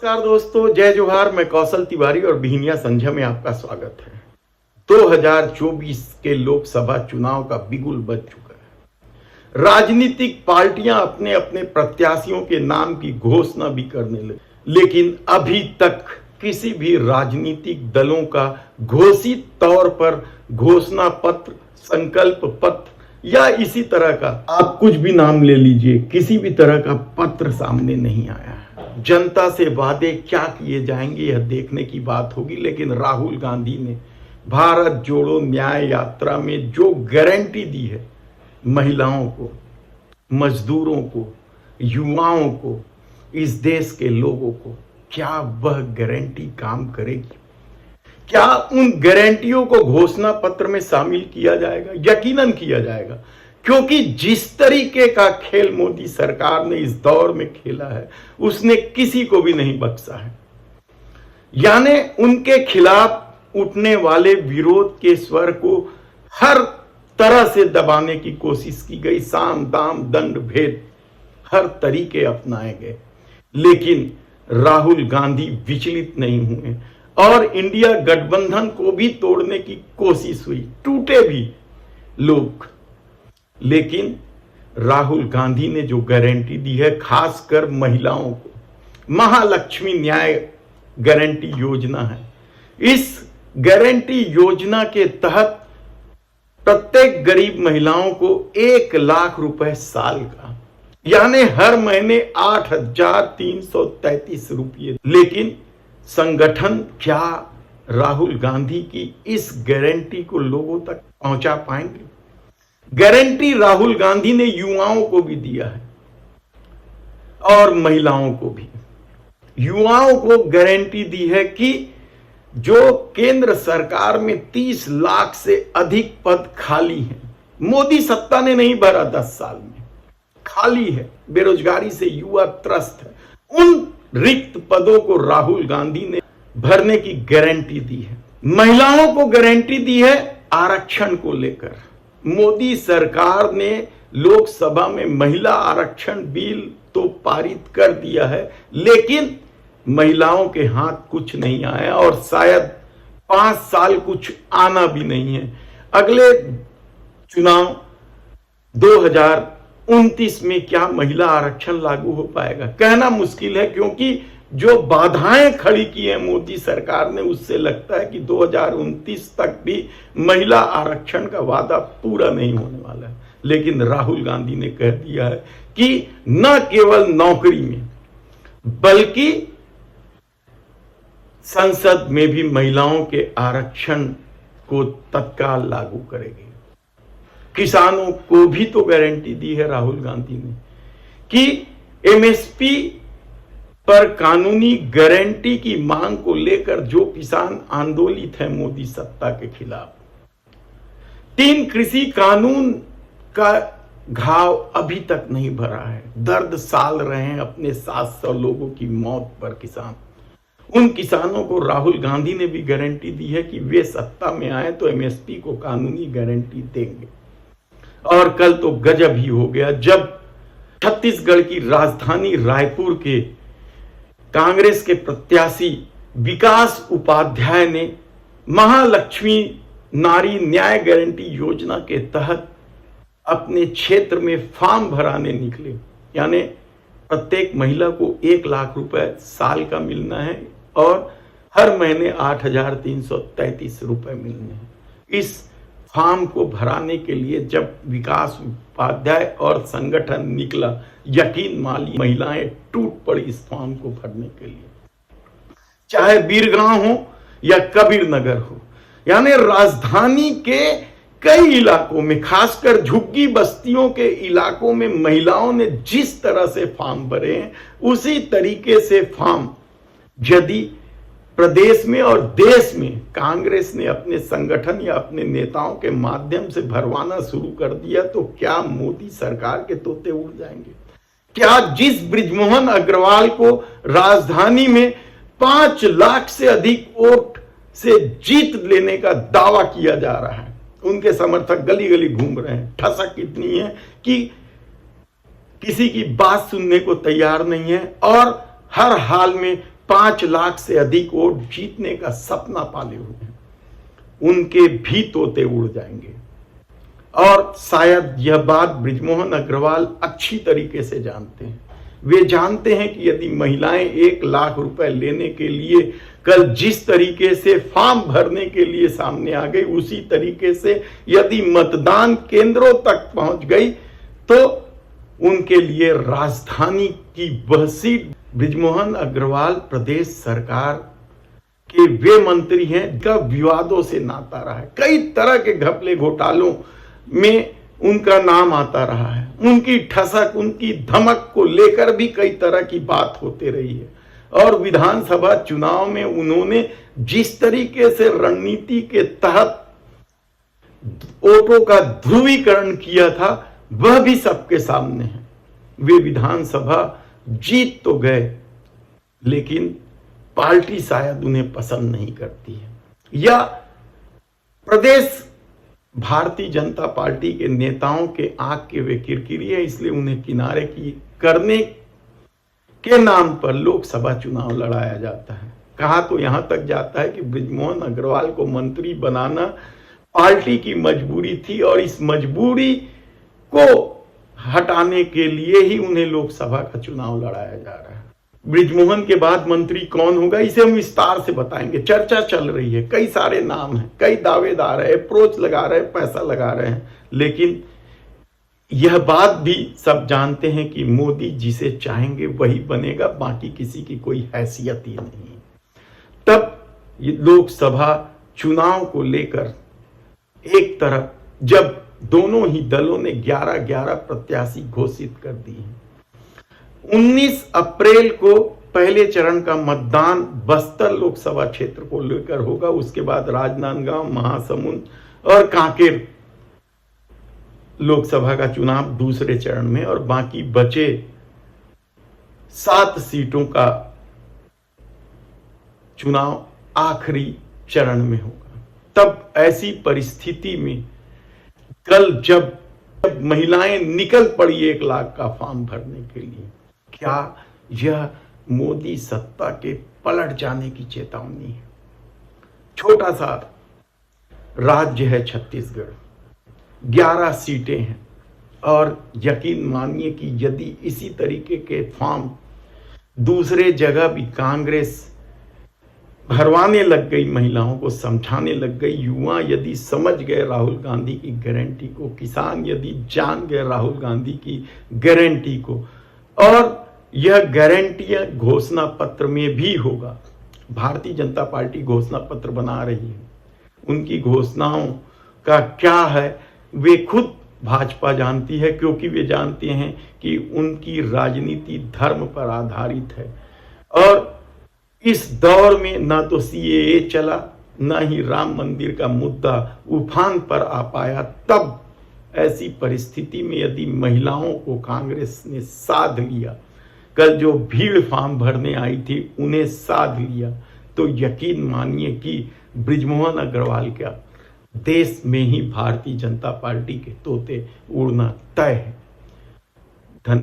नमस्कार दोस्तों, जय जोहार। मैं कौशल तिवारी और बिहिनिया संझा में आपका स्वागत है। 2024 के लोकसभा चुनाव का बिगुल बज चुका है। राजनीतिक पार्टियां अपने अपने प्रत्याशियों के नाम की घोषणा भी करने लगी, लेकिन अभी तक किसी भी राजनीतिक दलों का घोषित तौर पर घोषणा पत्र, संकल्प पत्र या इसी तरह का, आप कुछ भी नाम ले लीजिए, किसी भी तरह का पत्र सामने नहीं आया है। जनता से वादे क्या किए जाएंगे यह देखने की बात होगी, लेकिन राहुल गांधी ने भारत जोड़ो न्याय यात्रा में जो गारंटी दी है महिलाओं को, मजदूरों को, युवाओं को, इस देश के लोगों को, क्या वह गारंटी काम करेगी? क्या उन गारंटियों को घोषणा पत्र में शामिल किया जाएगा? यकीनन किया जाएगा, क्योंकि जिस तरीके का खेल मोदी सरकार ने इस दौर में खेला है उसने किसी को भी नहीं बख्शा है। यानी उनके खिलाफ उठने वाले विरोध के स्वर को हर तरह से दबाने की कोशिश की गई, साम दाम दंड भेद हर तरीके अपनाए गए, लेकिन राहुल गांधी विचलित नहीं हुए और इंडिया गठबंधन को भी तोड़ने की कोशिश हुई, टूटे भी लोग। लेकिन राहुल गांधी ने जो गारंटी दी है, खासकर महिलाओं को, महालक्ष्मी न्याय गारंटी योजना है। इस गारंटी योजना के तहत प्रत्येक गरीब महिलाओं को 1 लाख रुपए साल का, यानी हर महीने 8,333 रुपये। लेकिन संगठन क्या राहुल गांधी की इस गारंटी को लोगों तक पहुंचा पाएंगे? गारंटी राहुल गांधी ने युवाओं को भी दिया है और महिलाओं को भी। युवाओं को गारंटी दी है कि जो केंद्र सरकार में 30 लाख से अधिक पद खाली हैं, मोदी सत्ता ने नहीं भरा 10 साल में, खाली है, बेरोजगारी से युवा त्रस्त है, उन रिक्त पदों को राहुल गांधी ने भरने की गारंटी दी है। महिलाओं को गारंटी दी है आरक्षण को लेकर। मोदी सरकार ने लोकसभा में महिला आरक्षण बिल तो पारित कर दिया है, लेकिन महिलाओं के हाथ कुछ नहीं आया और शायद 5 साल कुछ आना भी नहीं है। अगले चुनाव 2029 में क्या महिला आरक्षण लागू हो पाएगा? कहना मुश्किल है, क्योंकि जो बाधाएं खड़ी की है मोदी सरकार ने, उससे लगता है कि 2029 तक भी महिला आरक्षण का वादा पूरा नहीं होने वाला है। लेकिन राहुल गांधी ने कह दिया है कि न केवल नौकरी में बल्कि संसद में भी महिलाओं के आरक्षण को तत्काल लागू करेगी। किसानों को भी तो गारंटी दी है राहुल गांधी ने कि एमएसपी पर कानूनी गारंटी की मांग को लेकर जो किसान आंदोलित है मोदी सत्ता के खिलाफ, 3 कृषि कानून का घाव अभी तक नहीं भरा है। दर्द साल रहे हैं अपने 700 लोगों की मौत पर किसान। उन किसानों को राहुल गांधी ने भी गारंटी दी है कि वे सत्ता में आए तो एमएसपी को कानूनी गारंटी देंगे। और कल तो गजब ही हो गया जब छत्तीसगढ़ की राजधानी रायपुर के कांग्रेस के प्रत्याशी विकास उपाध्याय ने महालक्ष्मी नारी न्याय गारंटी योजना के तहत अपने क्षेत्र में फॉर्म भराने निकले। यानी प्रत्येक महिला को 1 लाख रुपए साल का मिलना है और हर महीने 8,333 रुपए मिलने हैं। इस फॉर्म को भराने के लिए जब विकास उपाध्याय और संगठन निकला, यकीन मानिए महिलाएं टूट पड़ी इस फॉर्म को भरने के लिए, चाहे बीरगांव हो या कबीर नगर हो। यानी राजधानी के कई इलाकों में, खासकर झुग्गी बस्तियों के इलाकों में महिलाओं ने जिस तरह से फॉर्म भरे हैं, उसी तरीके से फॉर्म यदि प्रदेश में और देश में कांग्रेस ने अपने संगठन या अपने नेताओं के माध्यम से भरवाना शुरू कर दिया, तो क्या मोदी सरकार के तोते उड़ जाएंगे? क्या जिस बृजमोहन अग्रवाल को राजधानी में 5 लाख से अधिक वोट से जीत लेने का दावा किया जा रहा है, उनके समर्थक गली गली घूम रहे हैं, ठसक इतनी है कि किसी की बात सुनने को तैयार नहीं है और हर हाल में 5 लाख से अधिक वोट जीतने का सपना पाले हुए हैं, उनके भी तोते उड़ जाएंगे। और शायद यह बात बृजमोहन अग्रवाल अच्छी तरीके से जानते हैं। वे जानते हैं कि यदि महिलाएं 1 लाख रुपए लेने के लिए कल जिस तरीके से फॉर्म भरने के लिए सामने आ गई, उसी तरीके से यदि मतदान केंद्रों तक पहुंच गई तो उनके लिए राजधानी की वह सीट, बृजमोहन अग्रवाल प्रदेश सरकार के वे मंत्री हैं जिनका विवादों से नाता रहा है। कई तरह के घपले घोटालों में उनका नाम आता रहा है। उनकी ठसक, उनकी धमक को लेकर भी कई तरह की बात होते रही है। और विधानसभा चुनाव में उन्होंने जिस तरीके से रणनीति के तहत वोटों का ध्रुवीकरण किया था, वह भी सबके सामने है। वे विधानसभा जीत तो गए, लेकिन पार्टी शायद उन्हें पसंद नहीं करती है, या प्रदेश भारतीय जनता पार्टी के नेताओं के आंख के वे किरकिरी है, इसलिए उन्हें किनारे की करने के नाम पर लोकसभा चुनाव लड़ाया जाता है। कहा तो यहां तक जाता है कि बृजमोहन अग्रवाल को मंत्री बनाना पार्टी की मजबूरी थी और इस मजबूरी को हटाने के लिए ही उन्हें लोकसभा का चुनाव लड़ाया जा रहा है। बृजमोहन के बाद मंत्री कौन होगा, इसे हम विस्तार से बताएंगे। चर्चा चल रही है, कई सारे नाम हैं, कई दावेदार है, अप्रोच लगा रहे हैं, पैसा लगा रहे हैं, लेकिन यह बात भी सब जानते हैं कि मोदी जिसे चाहेंगे वही बनेगा, बाकी किसी की कोई हैसियत ही नहीं। तब लोकसभा चुनाव को लेकर एक तरफ जब दोनों ही दलों ने 11-11 प्रत्याशी घोषित कर दिए, 19 अप्रैल को पहले चरण का मतदान बस्तर लोकसभा क्षेत्र को लेकर होगा। उसके बाद राजनांदगांव, महासमुंद और कांकेर लोकसभा का चुनाव दूसरे चरण में, और बाकी बचे 7 सीटों का चुनाव आखिरी चरण में होगा। तब ऐसी परिस्थिति में कल जब महिलाएं निकल पड़ी 1 लाख का फॉर्म भरने के लिए, क्या यह मोदी सत्ता के पलट जाने की चेतावनी है? छोटा सा राज्य है छत्तीसगढ़, 11 सीटें हैं, और यकीन मानिए कि यदि इसी तरीके के फॉर्म दूसरे जगह भी कांग्रेस भरवाने लग गई, महिलाओं को समझाने लग गई, युवा यदि समझ गए राहुल गांधी की गारंटी को, किसान यदि जान गए राहुल गांधी की गारंटी को, और यह गारंटियां घोषणा पत्र में भी होगा। भारतीय जनता पार्टी घोषणा पत्र बना रही है, उनकी घोषणाओं का क्या है वे खुद भाजपा जानती है, क्योंकि वे जानते हैं कि उनकी राजनीति धर्म पर आधारित है। और इस दौर में ना तो सीएए चला, ना ही राम मंदिर का मुद्दा उफान पर आ पाया। तब ऐसी परिस्थिति में यदि महिलाओं को कांग्रेस ने साध लिया, कल जो भीड़ फॉर्म भरने आई थी उन्हें साध लिया, तो यकीन मानिए कि बृजमोहन अग्रवाल का देश में ही भारतीय जनता पार्टी के तोते उड़ना तय है।